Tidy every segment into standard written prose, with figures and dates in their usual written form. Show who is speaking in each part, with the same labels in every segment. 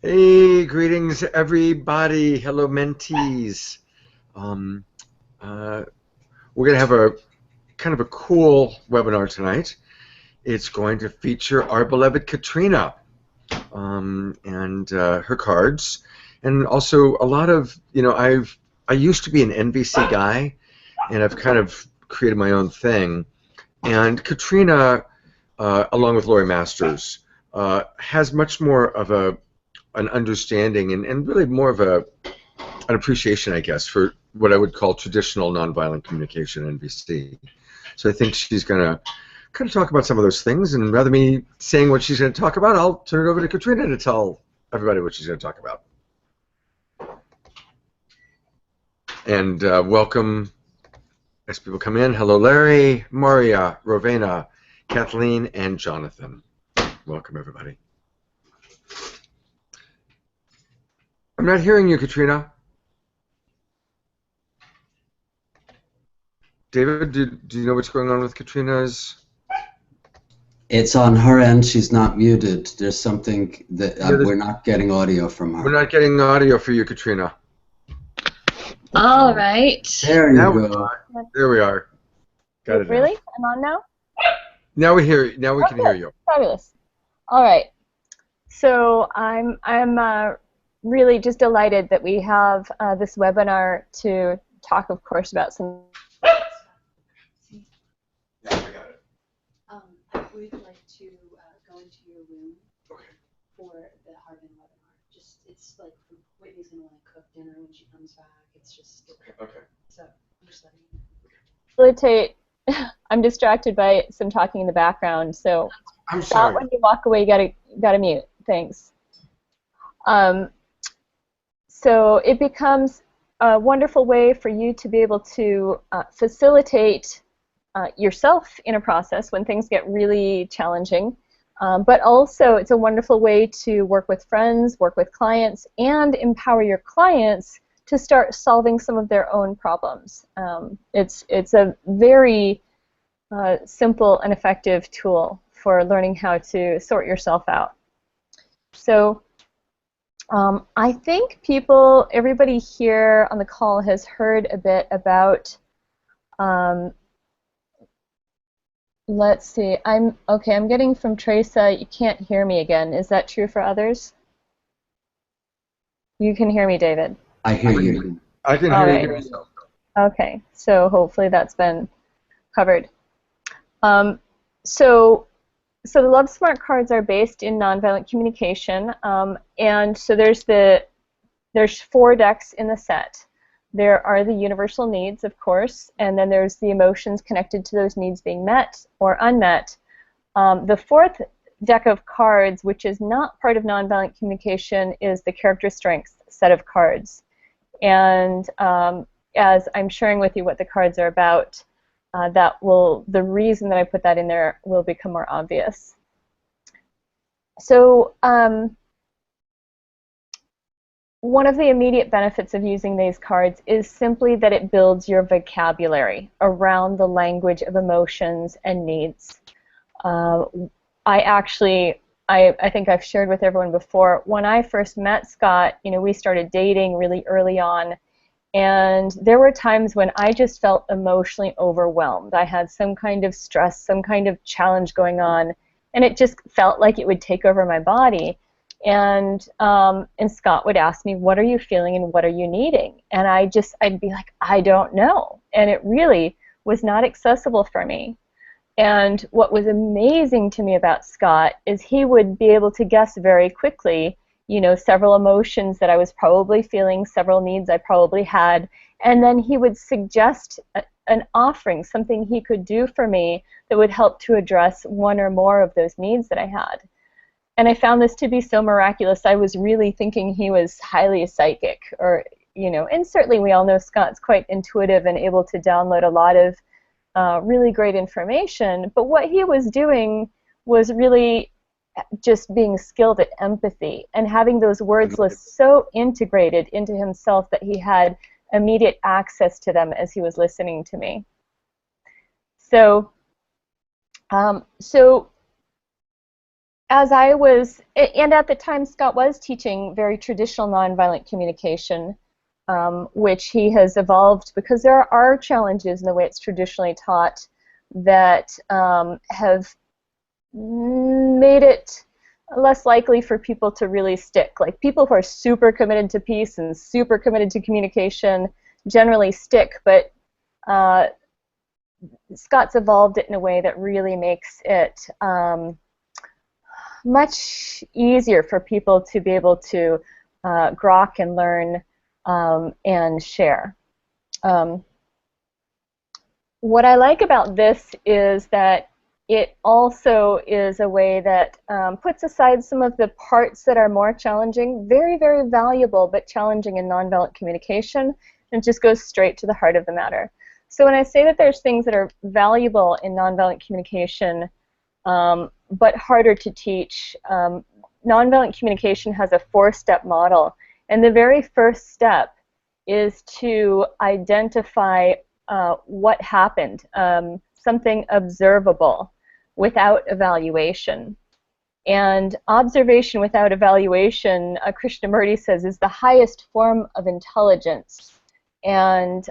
Speaker 1: Hey, greetings everybody. Hello, mentees. Um, uh, we're going to have a kind of a cool webinar tonight. It's going to feature our beloved Katrina and her cards, and also a lot of I used to be an NVC guy, and I've kind of created my own thing. And Katrina, along with Lori Masters, has much more of an understanding and really more of an appreciation, I guess, for what I would call traditional nonviolent communication in NVC. So I think she's going to kind of talk about some of those things, and rather me saying what she's going to talk about, I'll turn it over to Katrina to tell everybody what she's going to talk about. And welcome as people come in. Hello, Larry, Maria, Rovena, Kathleen, and Jonathan. Welcome, everybody. I'm not hearing you, Katrina. David, do you know what's going on with Katrina's?
Speaker 2: It's on her end. She's not muted. There's something that we're not getting audio from her.
Speaker 1: We're not getting audio for you, Katrina.
Speaker 3: All right.
Speaker 2: There you go.
Speaker 1: There we are. Got it.
Speaker 3: Really? I'm on now?
Speaker 1: Now we hear. Now we can hear you.
Speaker 3: Fabulous. All right. So I'm really just delighted that we have this webinar to talk, of course, about some.
Speaker 1: Yeah, I got it.
Speaker 4: I would like to go into your room for the Harbin webinar. It's like Whitney's gonna want to cook dinner when she comes back. It's just
Speaker 1: okay.
Speaker 4: So I'm just letting you know.
Speaker 3: Facilitate. I'm distracted by some talking in the background, so
Speaker 1: I'm sorry.
Speaker 3: when you walk away, you gotta mute. Thanks. So it becomes a wonderful way for you to be able to facilitate yourself in a process when things get really challenging, but also it's a wonderful way to work with friends, work with clients, and empower your clients to start solving some of their own problems. It's a very simple and effective tool for learning how to sort yourself out. So I think everybody here on the call has heard a bit about let's see. I'm getting from Teresa, you can't hear me again. Is that true for others? You can hear me, David.
Speaker 2: I hear you.
Speaker 1: I can hear you.
Speaker 3: Okay, so hopefully that's been covered. So the Love Smart cards are based in nonviolent communication, and so there's 4 decks in the set. There are the universal needs, of course, and then there's the emotions connected to those needs being met or unmet. The 4th deck of cards, which is not part of nonviolent communication, is the character strengths set of cards. And as I'm sharing with you what the cards are about, the reason that I put that in there will become more obvious. So one of the immediate benefits of using these cards is simply that it builds your vocabulary around the language of emotions and needs. I think I've shared with everyone before, when I first met Scott, we started dating really early on, and there were times when I just felt emotionally overwhelmed. I had some kind of stress, some kind of challenge going on, and it just felt like it would take over my body. And Scott would ask me, what are you feeling and what are you needing? And I'd be like, I don't know. And it really was not accessible for me. And what was amazing to me about Scott is he would be able to guess very quickly, several emotions that I was probably feeling, several needs I probably had, and then he would suggest an offering, something he could do for me that would help to address one or more of those needs that I had. And I found this to be so miraculous. I was really thinking he was highly psychic, and certainly we all know Scott's quite intuitive and able to download a lot of really great information. But what he was doing was really just being skilled at empathy and having those words lists so integrated into himself that he had immediate access to them as he was listening to me. So as I was, and at the time Scott was teaching very traditional nonviolent communication, which he has evolved because there are challenges in the way it's traditionally taught that have made it less likely for people to really stick. Like people who are super committed to peace and super committed to communication generally stick, but Scott's evolved it in a way that really makes it much easier for people to be able to grok and learn and share. What I like about this is that it also is a way that puts aside some of the parts that are more challenging, very, very valuable, but challenging in nonviolent communication, and just goes straight to the heart of the matter. So when I say that there's things that are valuable in nonviolent communication, but harder to teach, nonviolent communication has a 4-step model, and the very first step is to identify what happened, something observable without evaluation. And observation without evaluation, Krishnamurti says, is the highest form of intelligence. And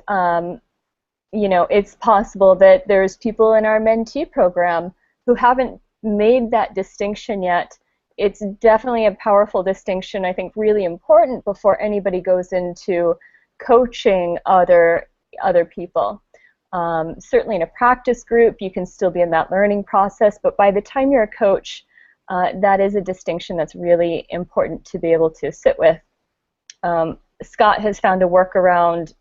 Speaker 3: you know, it's possible that there's people in our mentee program who haven't made that distinction yet. It's definitely a powerful distinction, I think really important before anybody goes into coaching other people. Certainly in a practice group, you can still be in that learning process, but by the time you're a coach, that is a distinction that's really important to be able to sit with. Scott has found a workaround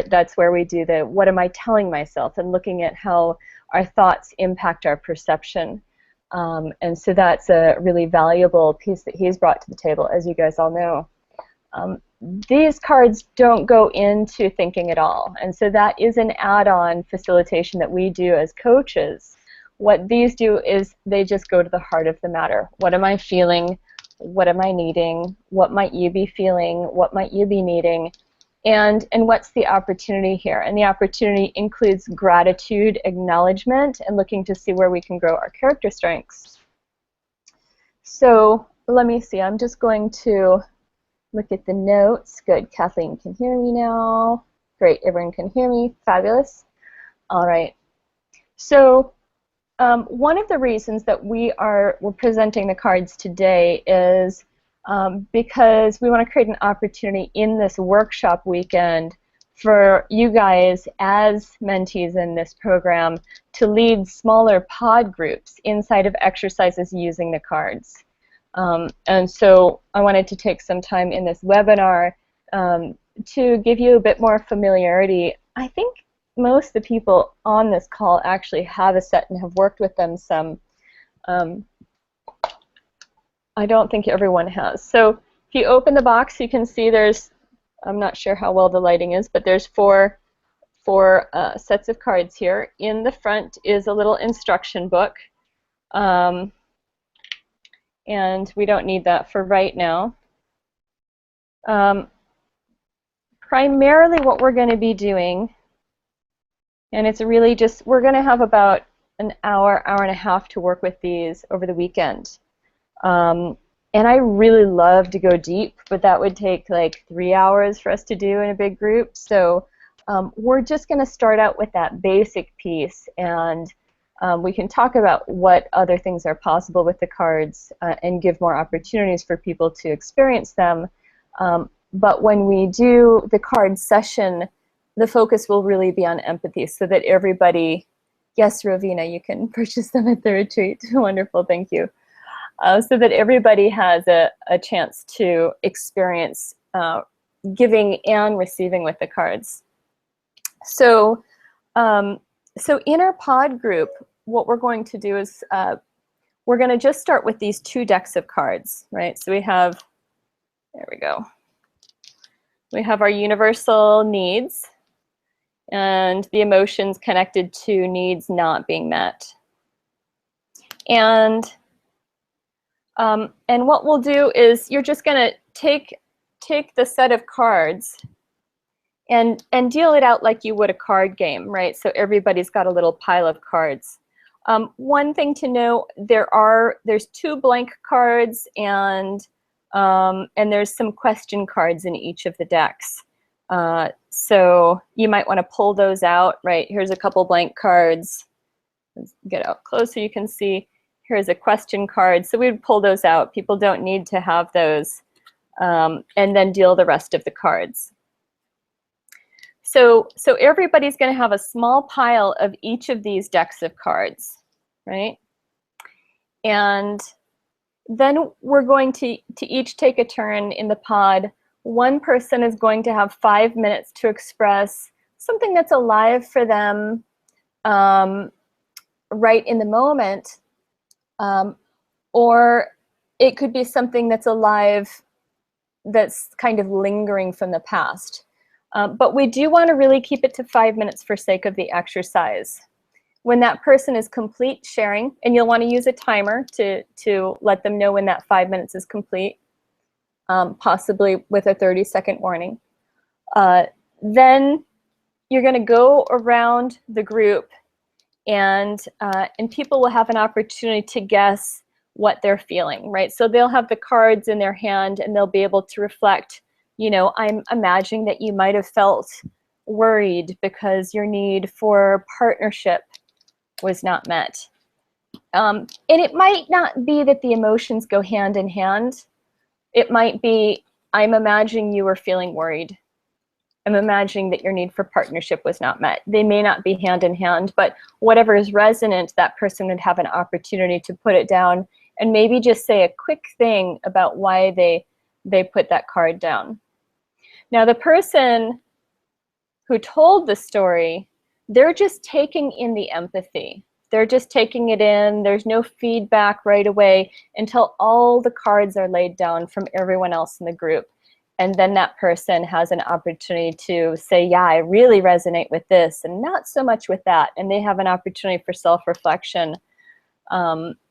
Speaker 3: that's where we do the what am I telling myself and looking at how our thoughts impact our perception. And so that's a really valuable piece that he's brought to the table, as you guys all know. These cards don't go into thinking at all, and so that is an add-on facilitation that we do as coaches. What these do is they just go to the heart of the matter. What am I feeling? What am I needing? What might you be feeling? What might you be needing? And what's the opportunity here? And the opportunity includes gratitude, acknowledgement, and looking to see where we can grow our character strengths. So let me see. I'm just going to look at the notes. Good. Kathleen can hear me now. Great. Everyone can hear me. Fabulous. All right. So one of the reasons that we're presenting the cards today is because we want to create an opportunity in this workshop weekend for you guys as mentees in this program to lead smaller pod groups inside of exercises using the cards. And so I wanted to take some time in this webinar to give you a bit more familiarity. I think most of the people on this call actually have a set and have worked with them some. I don't think everyone has. So if you open the box, you can see there's, I'm not sure how well the lighting is, but there's four sets of cards here. In the front is a little instruction book. And we don't need that for right now. Primarily what we're going to be doing, and it's really just, we're going to have about an hour, hour and a half to work with these over the weekend. And I really love to go deep, but that would take like 3 hours for us to do in a big group. So we're just going to start out with that basic piece, and we can talk about what other things are possible with the cards and give more opportunities for people to experience them. But when we do the card session, the focus will really be on empathy so that everybody, yes, Rovina, you can purchase them at the retreat. Wonderful, thank you. So that everybody has a chance to experience giving and receiving with the cards. So, so in our pod group, what we're going to do is we're going to just start with these 2 decks of cards, right? So we have, there we go. We have our universal needs and the emotions connected to needs not being met. And what we'll do is you're just going to take the set of cards and deal it out like you would a card game, right? So everybody's got a little pile of cards. One thing to know, there's 2 blank cards, and there's some question cards in each of the decks. So you might want to pull those out. Right, here's a couple blank cards. Let's get out closer, you can see. Here's a question card. So we would pull those out. People don't need to have those. And then deal the rest of the cards. So everybody's going to have a small pile of each of these decks of cards, right? And then we're going to each take a turn in the pod. One person is going to have 5 minutes to express something that's alive for them right in the moment. Or it could be something that's alive that's kind of lingering from the past. But we do want to really keep it to 5 minutes for sake of the exercise. When that person is complete sharing, and you'll want to use a timer to let them know when that 5 minutes is complete, possibly with a 30-second warning. Then you're going to go around the group, and people will have an opportunity to guess what they're feeling, right? So they'll have the cards in their hand, and they'll be able to reflect, you know, I'm imagining that you might have felt worried because your need for partnership was not met. And it might not be that the emotions go hand in hand. It might be, I'm imagining you were feeling worried. I'm imagining that your need for partnership was not met. They may not be hand in hand, but whatever is resonant, that person would have an opportunity to put it down and maybe just say a quick thing about why they put that card down. Now, the person who told the story, they're just taking in the empathy. They're just taking it in. There's no feedback right away until all the cards are laid down from everyone else in the group. And then that person has an opportunity to say, yeah, I really resonate with this and not so much with that. And they have an opportunity for self-reflection.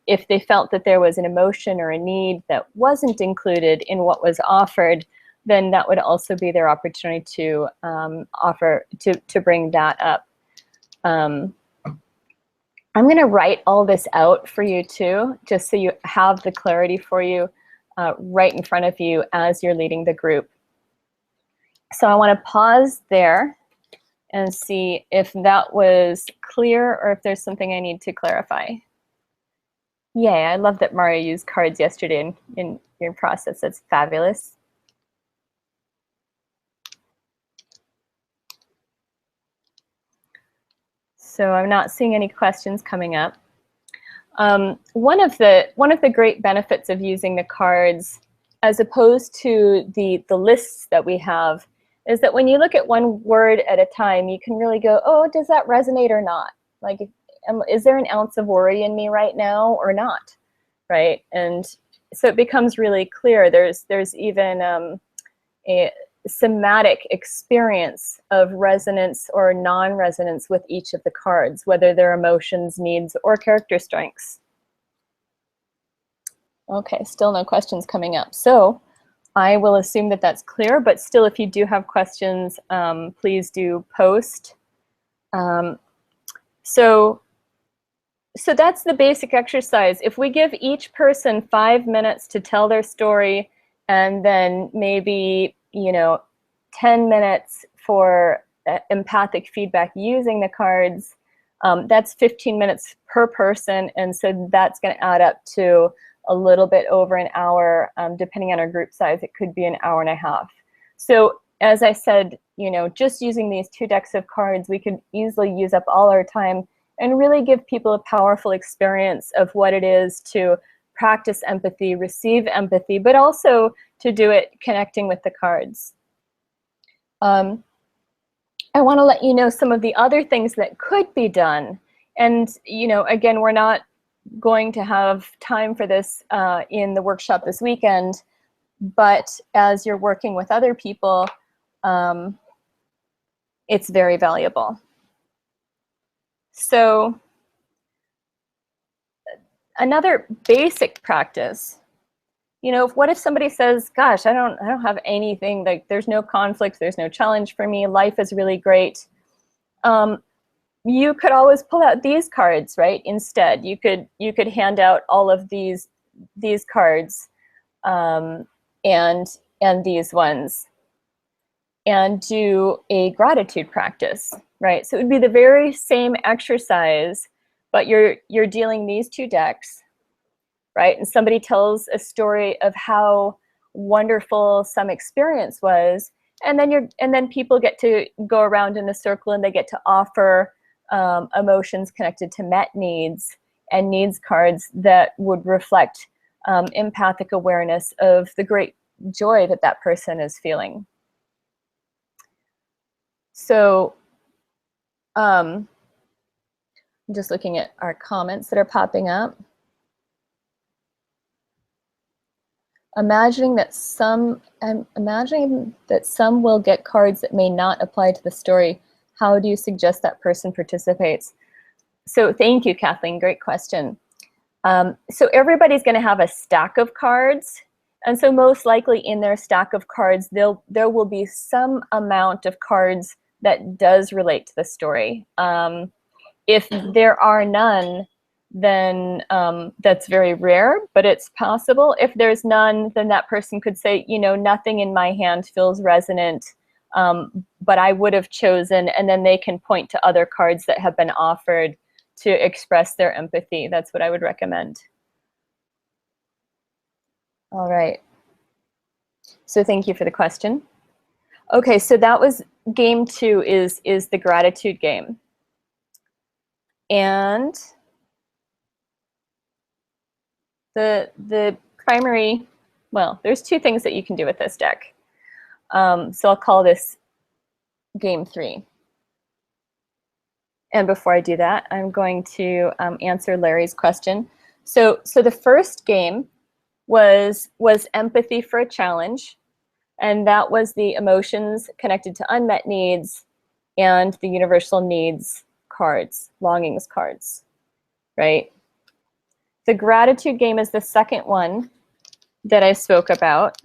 Speaker 3: If they felt that there was an emotion or a need that wasn't included in what was offered, then that would also be their opportunity to to bring that up. I'm going to write all this out for you too, just so you have the clarity for you right in front of you as you're leading the group. So I want to pause there and see if that was clear or if there's something I need to clarify. Yay, I love that Mario used cards yesterday in your process. That's fabulous. So I'm not seeing any questions coming up. One of the great benefits of using the cards, as opposed to the lists that we have, is that when you look at one word at a time, you can really go, oh, does that resonate or not? Like, is there an ounce of worry in me right now or not? Right? And so it becomes really clear. There's even a somatic experience of resonance or non-resonance with each of the cards, whether they're emotions, needs, or character strengths. Okay, still no questions coming up. So I will assume that that's clear, but still, if you do have questions, please do post. So that's the basic exercise. If we give each person 5 minutes to tell their story, and then maybe 10 minutes for empathic feedback using the cards, that's 15 minutes per person, and so that's going to add up to a little bit over an hour. Depending on our group size, it could be an hour and a half. So as I said, just using these 2 decks of cards, we could easily use up all our time and really give people a powerful experience of what it is to practice empathy, receive empathy, but also to do it connecting with the cards. I want to let you know some of the other things that could be done. And, again, we're not going to have time for this in the workshop this weekend, but as you're working with other people, it's very valuable. So another basic practice, what if somebody says, gosh, I don't have anything, like there's no conflict, there's no challenge for me, life is really great. you could always pull out these cards, right? Instead, you could hand out all of these cards, and these ones, and do a gratitude practice, right? So it would be the very same exercise, but you're dealing these two decks, right? And somebody tells a story of how wonderful some experience was, and then people get to go around in a circle and they get to offer emotions connected to met needs and needs cards that would reflect empathic awareness of the great joy that that person is feeling. So I'm just looking at our comments that are popping up. Imagining that some will get cards that may not apply to the story. How do you suggest that person participates? So thank you, Kathleen. Great question. So everybody's going to have a stack of cards. And so most likely in their stack of cards, there will be some amount of cards that does relate to the story. If there are none, then that's very rare, but it's possible. If there's none, then that person could say, you know, nothing in my hand feels resonant, but I would have chosen, and then they can point to other cards that have been offered to express their empathy. That's what I would recommend. All right. So thank you for the question. Okay, so that was game 2 is the gratitude game. And the primary, well, there's 2 things that you can do with this deck. So I'll call this game 3. And before I do that, I'm going to answer Larry's question. So the first game was empathy for a challenge, and that was the emotions connected to unmet needs and the universal needs cards, longings cards, right? The gratitude game is the second one that I spoke about.